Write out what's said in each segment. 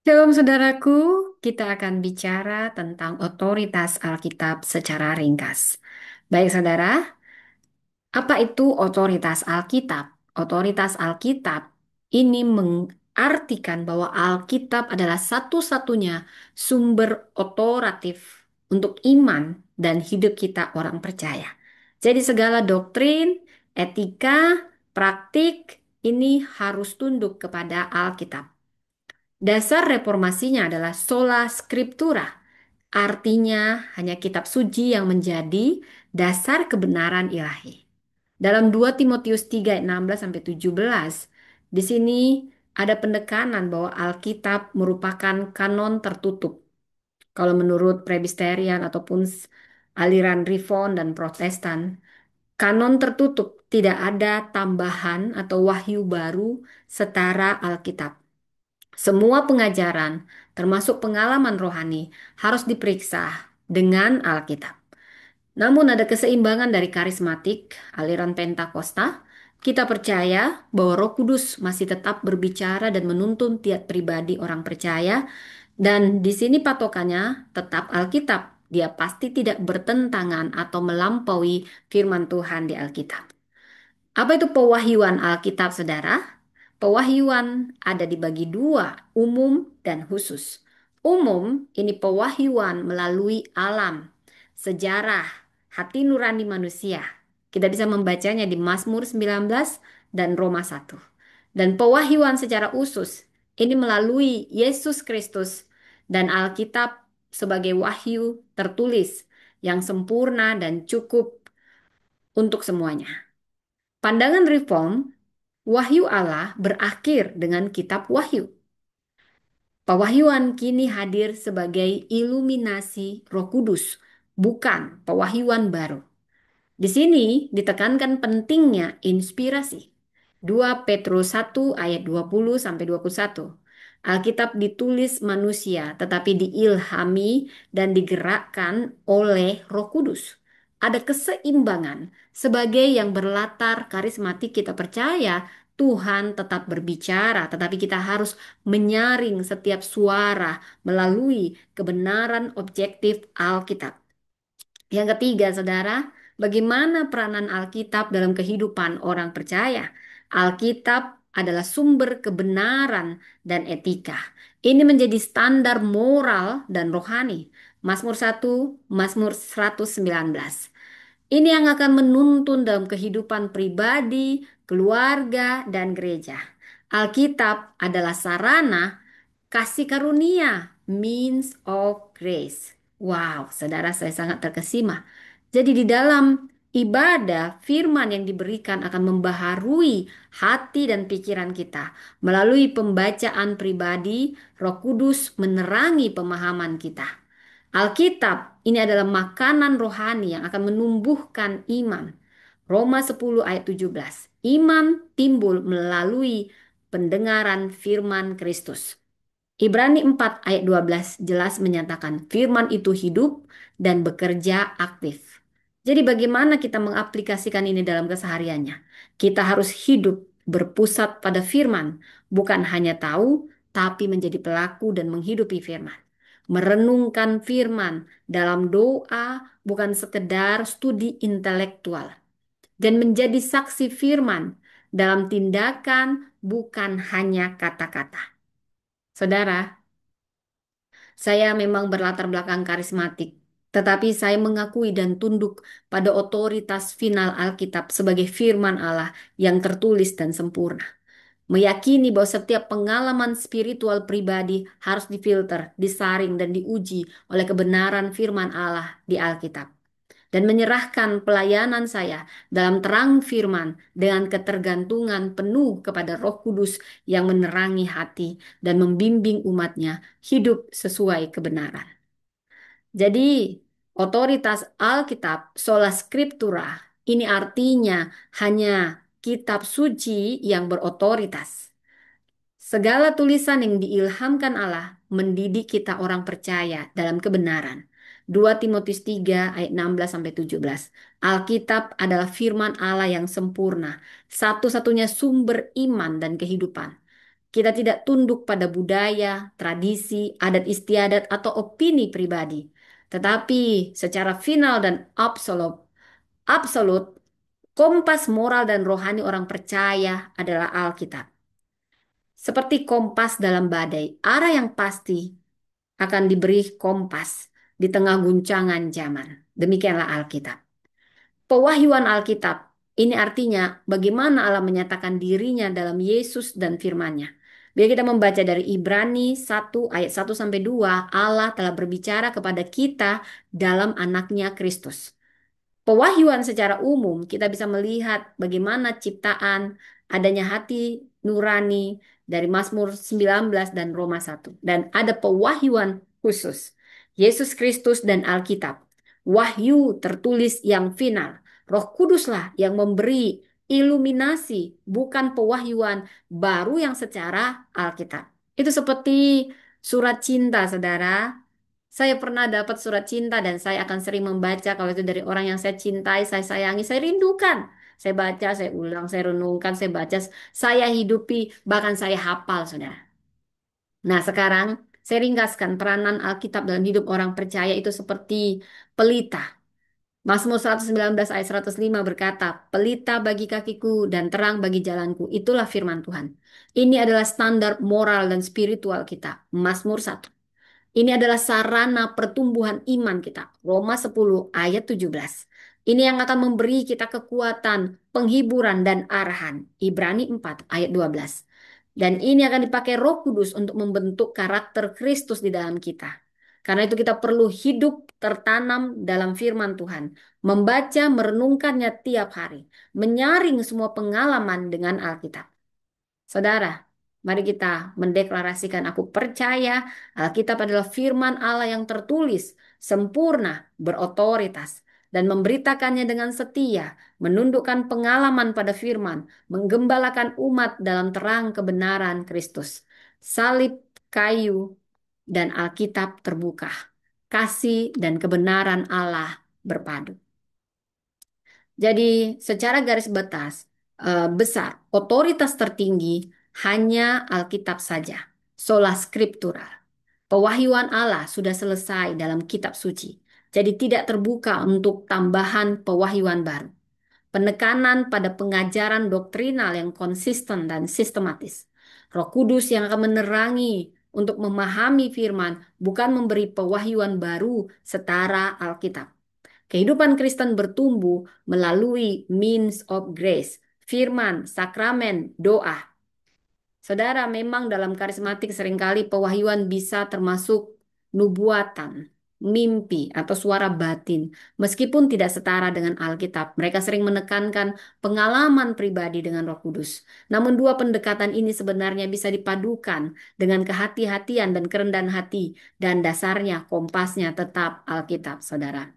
Shalom saudaraku, kita akan bicara tentang otoritas Alkitab secara ringkas. Baik saudara, apa itu otoritas Alkitab? Otoritas Alkitab ini mengartikan bahwa Alkitab adalah satu-satunya sumber otoratif untuk iman dan hidup kita orang percaya. Jadi segala doktrin, etika, praktik ini harus tunduk kepada Alkitab. Dasar reformasinya adalah sola scriptura, artinya hanya kitab suci yang menjadi dasar kebenaran ilahi. Dalam 2 Timotius 3 ayat 16 sampai 17, di sini ada penekanan bahwa Alkitab merupakan kanon tertutup. Kalau menurut Presbyterian ataupun aliran Reform dan Protestan, kanon tertutup, tidak ada tambahan atau wahyu baru setara Alkitab. Semua pengajaran, termasuk pengalaman rohani, harus diperiksa dengan Alkitab. Namun ada keseimbangan dari karismatik, aliran Pentakosta. Kita percaya bahwa Roh Kudus masih tetap berbicara dan menuntun tiap pribadi orang percaya. Dan di sini patokannya tetap Alkitab. Dia pasti tidak bertentangan atau melampaui firman Tuhan di Alkitab. Apa itu pewahyuan Alkitab, saudara? Pewahyuan ada dibagi dua, umum dan khusus. Umum ini pewahyuan melalui alam, sejarah, hati nurani manusia. Kita bisa membacanya di Mazmur 19 dan Roma 1. Dan pewahyuan secara khusus ini melalui Yesus Kristus dan Alkitab sebagai wahyu tertulis yang sempurna dan cukup untuk semuanya. Pandangan reform, wahyu Allah berakhir dengan kitab Wahyu. Pewahyuan kini hadir sebagai iluminasi Roh Kudus, bukan pewahyuan baru. Di sini ditekankan pentingnya inspirasi. 2 Petrus 1 ayat 20 sampai 21. Alkitab ditulis manusia tetapi diilhami dan digerakkan oleh Roh Kudus. Ada keseimbangan sebagai yang berlatar karismatik kita percaya Tuhan tetap berbicara tetapi kita harus menyaring setiap suara melalui kebenaran objektif Alkitab. Yang ketiga, saudara, bagaimana peranan Alkitab dalam kehidupan orang percaya? Alkitab adalah sumber kebenaran dan etika. Ini menjadi standar moral dan rohani. Mazmur 1, Mazmur 119. Ini yang akan menuntun dalam kehidupan pribadi, keluarga, dan gereja. Alkitab adalah sarana kasih karunia, means of grace. Wow, saudara saya sangat terkesima. Jadi di dalam ibadah, firman yang diberikan akan membaharui hati dan pikiran kita. Melalui pembacaan pribadi, Roh Kudus menerangi pemahaman kita. Alkitab ini adalah makanan rohani yang akan menumbuhkan iman. Roma 10 ayat 17. Iman timbul melalui pendengaran firman Kristus. Ibrani 4 ayat 12 jelas menyatakan firman itu hidup dan bekerja aktif. Jadi bagaimana kita mengaplikasikan ini dalam kesehariannya? Kita harus hidup berpusat pada firman, bukan hanya tahu, tapi menjadi pelaku dan menghidupi firman. Merenungkan firman dalam doa bukan sekedar studi intelektual. Dan menjadi saksi firman dalam tindakan bukan hanya kata-kata. Saudara, saya memang berlatar belakang karismatik, tetapi saya mengakui dan tunduk pada otoritas final Alkitab sebagai firman Allah yang tertulis dan sempurna. Meyakini bahwa setiap pengalaman spiritual pribadi harus difilter, disaring, dan diuji oleh kebenaran firman Allah di Alkitab. Dan menyerahkan pelayanan saya dalam terang firman dengan ketergantungan penuh kepada Roh Kudus yang menerangi hati dan membimbing umatnya hidup sesuai kebenaran. Jadi, otoritas Alkitab, sola scriptura, ini artinya hanya kitab suci yang berotoritas. Segala tulisan yang diilhamkan Allah mendidik kita orang percaya dalam kebenaran. 2 Timotius 3 ayat 16 sampai 17. Alkitab adalah firman Allah yang sempurna, satu-satunya sumber iman dan kehidupan. Kita tidak tunduk pada budaya, tradisi, adat istiadat, atau opini pribadi. Tetapi secara final dan absolut, kompas moral dan rohani orang percaya adalah Alkitab. Seperti kompas dalam badai, arah yang pasti akan diberi kompas di tengah guncangan zaman. Demikianlah Alkitab. Pewahyuan Alkitab, ini artinya bagaimana Allah menyatakan dirinya dalam Yesus dan firman-Nya. Bila kita membaca dari Ibrani 1 ayat 1 sampai 2, Allah telah berbicara kepada kita dalam anaknya Kristus. Pewahyuan secara umum, kita bisa melihat bagaimana ciptaan, adanya hati nurani dari Mazmur 19 dan Roma 1. Dan ada pewahyuan khusus, Yesus Kristus dan Alkitab. Wahyu tertulis yang final. Roh Kuduslah yang memberi iluminasi, bukan pewahyuan baru yang secara Alkitab. Itu seperti surat cinta, saudara. Saya pernah dapat surat cinta dan saya akan sering membaca kalau itu dari orang yang saya cintai, saya sayangi, saya rindukan. Saya baca, saya ulang, saya renungkan, saya baca, saya hidupi, bahkan saya hafal, saudara. Nah, sekarang saya ringkaskan peranan Alkitab dalam hidup orang percaya itu seperti pelita. Mazmur 119 ayat 105 berkata, pelita bagi kakiku dan terang bagi jalanku. Itulah firman Tuhan. Ini adalah standar moral dan spiritual kita. Mazmur 1. Ini adalah sarana pertumbuhan iman kita. Roma 10 ayat 17. Ini yang akan memberi kita kekuatan, penghiburan, dan arahan. Ibrani 4 ayat 12. Dan ini akan dipakai Roh Kudus untuk membentuk karakter Kristus di dalam kita. Karena itu kita perlu hidup tertanam dalam firman Tuhan. Membaca, merenungkannya tiap hari. Menyaring semua pengalaman dengan Alkitab. Saudara, mari kita mendeklarasikan aku percaya Alkitab adalah firman Allah yang tertulis, sempurna, berotoritas, dan memberitakannya dengan setia, menundukkan pengalaman pada firman, menggembalakan umat dalam terang kebenaran Kristus. Salib, kayu, dan Alkitab terbuka. Kasih dan kebenaran Allah berpadu. Jadi secara garis besar, otoritas tertinggi hanya Alkitab saja, sola scriptura. Pewahyuan Allah sudah selesai dalam kitab suci, jadi tidak terbuka untuk tambahan pewahyuan baru. Penekanan pada pengajaran doktrinal yang konsisten dan sistematis. Roh Kudus yang akan menerangi untuk memahami firman, bukan memberi pewahyuan baru setara Alkitab. Kehidupan Kristen bertumbuh melalui means of grace, firman, sakramen, doa. Saudara, memang dalam karismatik seringkali pewahyuan bisa termasuk nubuatan, mimpi, atau suara batin. Meskipun tidak setara dengan Alkitab, mereka sering menekankan pengalaman pribadi dengan Roh Kudus. Namun dua pendekatan ini sebenarnya bisa dipadukan dengan kehati-hatian dan kerendahan hati, dan dasarnya kompasnya tetap Alkitab, saudara.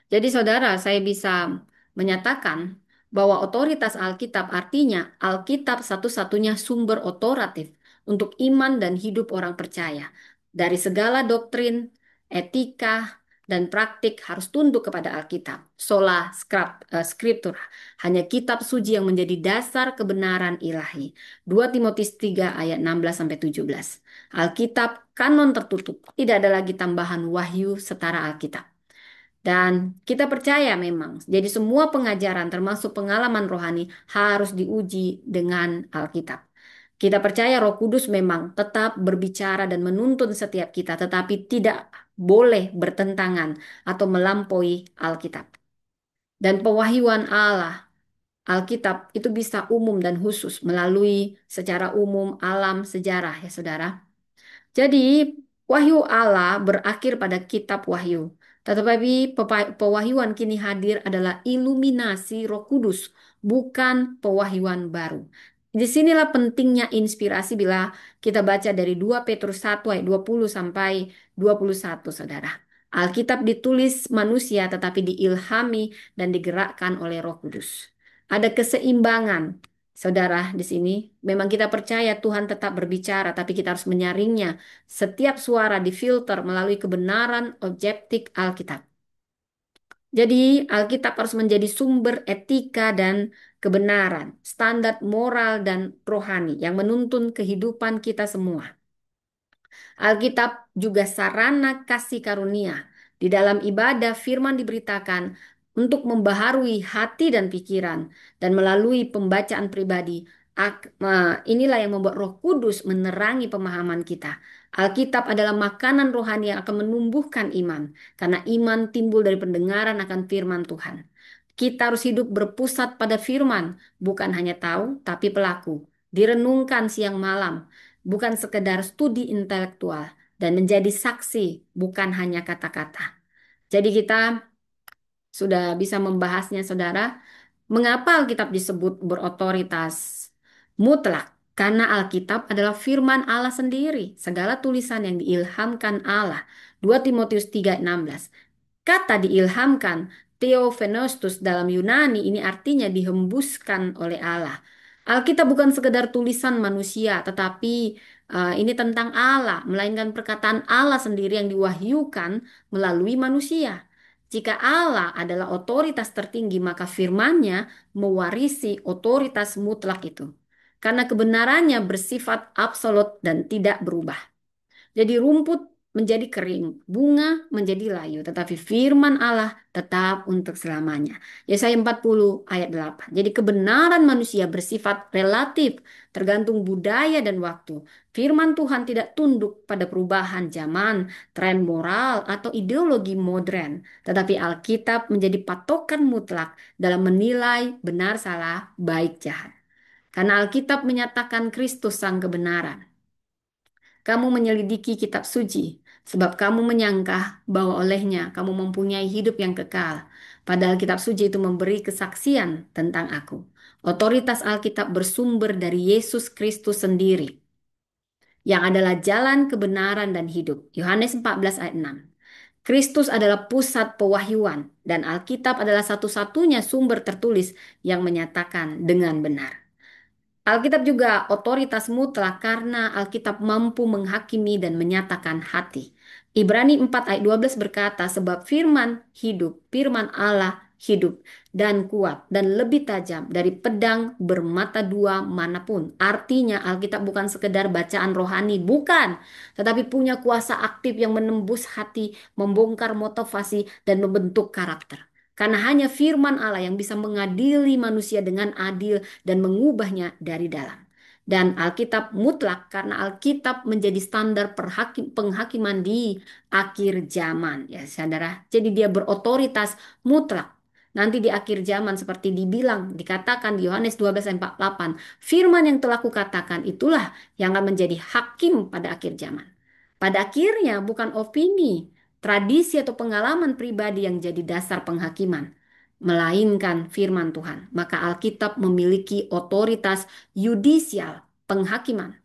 Jadi saudara, saya bisa menyatakan bahwa otoritas Alkitab artinya Alkitab satu-satunya sumber otoratif untuk iman dan hidup orang percaya. Dari segala doktrin, etika, dan praktik harus tunduk kepada Alkitab. Scriptura. Hanya kitab suci yang menjadi dasar kebenaran ilahi. 2 Timotius 3 ayat 16-17. Alkitab kanon tertutup. Tidak ada lagi tambahan wahyu setara Alkitab. Dan kita percaya memang, jadi semua pengajaran termasuk pengalaman rohani harus diuji dengan Alkitab. Kita percaya Roh Kudus memang tetap berbicara dan menuntun setiap kita, tetapi tidak boleh bertentangan atau melampaui Alkitab. Dan pewahyuan Allah, Alkitab itu bisa umum dan khusus melalui secara umum alam sejarah ya saudara. Jadi, wahyu Allah berakhir pada kitab Wahyu. Tetapi pewahyuan kini hadir adalah iluminasi Roh Kudus, bukan pewahyuan baru. Disinilah pentingnya inspirasi bila kita baca dari 2 Petrus 1 ayat 20 sampai 21, saudara. Alkitab ditulis manusia tetapi diilhami dan digerakkan oleh Roh Kudus. Ada keseimbangan. Saudara, di sini memang kita percaya Tuhan tetap berbicara, tapi kita harus menyaringnya. Setiap suara difilter melalui kebenaran objektif Alkitab. Jadi Alkitab harus menjadi sumber etika dan kebenaran, standar moral dan rohani yang menuntun kehidupan kita semua. Alkitab juga sarana kasih karunia. Di dalam ibadah, firman diberitakan untuk membaharui hati dan pikiran, dan melalui pembacaan pribadi. Inilah yang membuat Roh Kudus menerangi pemahaman kita. Alkitab adalah makanan rohani yang akan menumbuhkan iman, karena iman timbul dari pendengaran akan firman Tuhan. Kita harus hidup berpusat pada firman, bukan hanya tahu, tapi pelaku. Direnungkan siang malam, bukan sekedar studi intelektual, dan menjadi saksi, bukan hanya kata-kata. Jadi kita sudah bisa membahasnya, saudara. Mengapa Alkitab disebut berotoritas mutlak? Karena Alkitab adalah firman Allah sendiri, segala tulisan yang diilhamkan Allah. 2 Timotius 3:16. Kata diilhamkan, Theopneustos dalam Yunani ini artinya dihembuskan oleh Allah. Alkitab bukan sekedar tulisan manusia, tetapi ini tentang Allah, melainkan perkataan Allah sendiri yang diwahyukan melalui manusia. Jika Allah adalah otoritas tertinggi, maka firman-Nya mewarisi otoritas mutlak itu. Karena kebenarannya bersifat absolut dan tidak berubah. Jadi rumput menjadi kering, bunga menjadi layu, tetapi firman Allah tetap untuk selamanya. Yesaya 40 ayat 8. Jadi kebenaran manusia bersifat relatif, tergantung budaya dan waktu. Firman Tuhan tidak tunduk pada perubahan zaman, tren moral, atau ideologi modern, tetapi Alkitab menjadi patokan mutlak dalam menilai benar salah, baik jahat. Karena Alkitab menyatakan Kristus sang kebenaran. Kamu menyelidiki kitab suci, sebab kamu menyangka bahwa olehnya kamu mempunyai hidup yang kekal. Padahal kitab suci itu memberi kesaksian tentang aku. Otoritas Alkitab bersumber dari Yesus Kristus sendiri, yang adalah jalan kebenaran dan hidup. Yohanes 14 ayat 6. Kristus adalah pusat pewahyuan, dan Alkitab adalah satu-satunya sumber tertulis yang menyatakan dengan benar. Alkitab juga otoritas mutlak karena Alkitab mampu menghakimi dan menyatakan hati. Ibrani 4 ayat 12 berkata, sebab firman hidup, firman Allah hidup dan kuat dan lebih tajam dari pedang bermata dua manapun. Artinya Alkitab bukan sekedar bacaan rohani, bukan. Tetapi punya kuasa aktif yang menembus hati, membongkar motivasi dan membentuk karakter. Karena hanya firman Allah yang bisa mengadili manusia dengan adil dan mengubahnya dari dalam. Dan Alkitab mutlak karena Alkitab menjadi standar penghakiman di akhir zaman ya saudara. Jadi dia berotoritas mutlak. Nanti di akhir zaman seperti dibilang, dikatakan di Yohanes 12 ayat 48, firman yang telah kukatakan itulah yang akan menjadi hakim pada akhir zaman. Pada akhirnya bukan opini, tradisi atau pengalaman pribadi yang jadi dasar penghakiman, melainkan firman Tuhan. Maka Alkitab memiliki otoritas yudisial, penghakiman.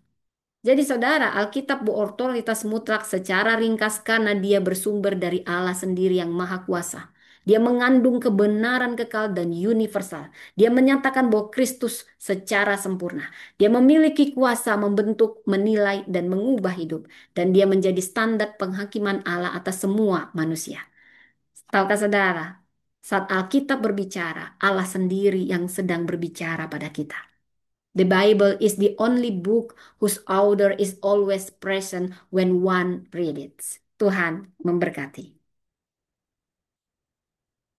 Jadi saudara, Alkitab berotoritas mutlak secara ringkas karena dia bersumber dari Allah sendiri yang maha kuasa. Dia mengandung kebenaran kekal dan universal. Dia menyatakan bahwa Kristus secara sempurna. Dia memiliki kuasa membentuk, menilai, dan mengubah hidup. Dan dia menjadi standar penghakiman Allah atas semua manusia. Tahukah saudara, saat Alkitab berbicara, Allah sendiri yang sedang berbicara pada kita. The Bible is the only book whose author is always present when one reads it. Tuhan memberkati.